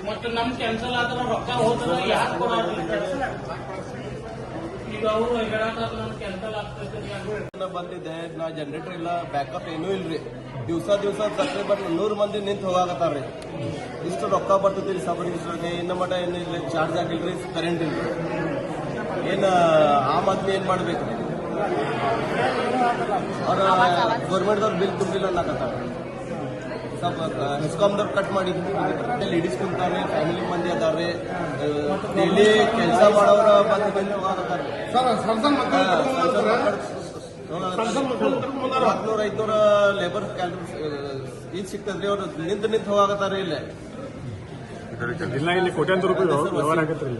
ಮತ್ತು ನಮ್ ಕ್ಯಾನ್ಸಲ್ ಆದ್ರೆ ರೊಕ್ಕ ಹೋದ್ರೆ ಯಾಕೆ ಈಗ ಅವರು ಹೇಳಕ್ ನಮ್ ಕ್ಯಾನ್ಸಲ್ ಆಗ್ತದೆ ಬಂದಿದೆ ನಾ ಜನರೇಟರ್ ಇಲ್ಲ ಬ್ಯಾಕಪ್ ಏನೂ ಇಲ್ರಿ ದಿವಸ ತಕರೀಬನ್ 100 ಮಂದಿ ನಿಂತು ಹೋಗಾಕತ್ತಾರ್ರಿ ಇಷ್ಟು ರೊಕ್ಕ ಬರ್ತದ್ರಿ ಸಬ್ ರಿಜಿಸ್ಟರ್ಗೆ ಇನ್ನ ಮಟ ಏನಿಲ್ಲ ಚಾರ್ಜ್ ಆಗಿಲ್ರಿ ಕರೆಂಟ್ ಇಲ್ರಿ ಏನ್ ಆಮ್ ಆದ್ಮಿ ಏನ್ ಮಾಡ್ಬೇಕ್ರಿ ಅವ್ರ ಗೌರ್ಮೆಂಟ್ದವ್ರು ಬಿಲ್ ತುಂಬಿಲ್ಲ ಅನ್ನಕತ್ತಾರ ಸ್ವಲ್ಪ ಹೆಸ್ಕಾಮ್ದವ್ರು ಕಟ್ ಮಾಡಿದ್ವಿ ಲೇಡೀಸ್ ಕುಂತಾರ್ರಿ ಫ್ಯಾಮಿಲಿ ಮಂದಿ ಅದಾರ್ರಿ ಡೈಲಿ ಕೆಲಸ ಮಾಡೋರ ಬಂದು ಹೋಗಾಕತ್ತಾರ 400-500 ಲೇಬರ್ ಈಗ ಸಿಗ್ತದ್ರಿ ಅವ್ರು ನಿಂತು ಹೋಗಾಕತ್ತಾರ ಇಲ್ಲೇ ಇಲ್ಲಿ ಕೋಟ್ಯಾಂತರ ರೂಪಾಯಿ ವ್ಯವಹಾರ ಆಗತ್ರಿ.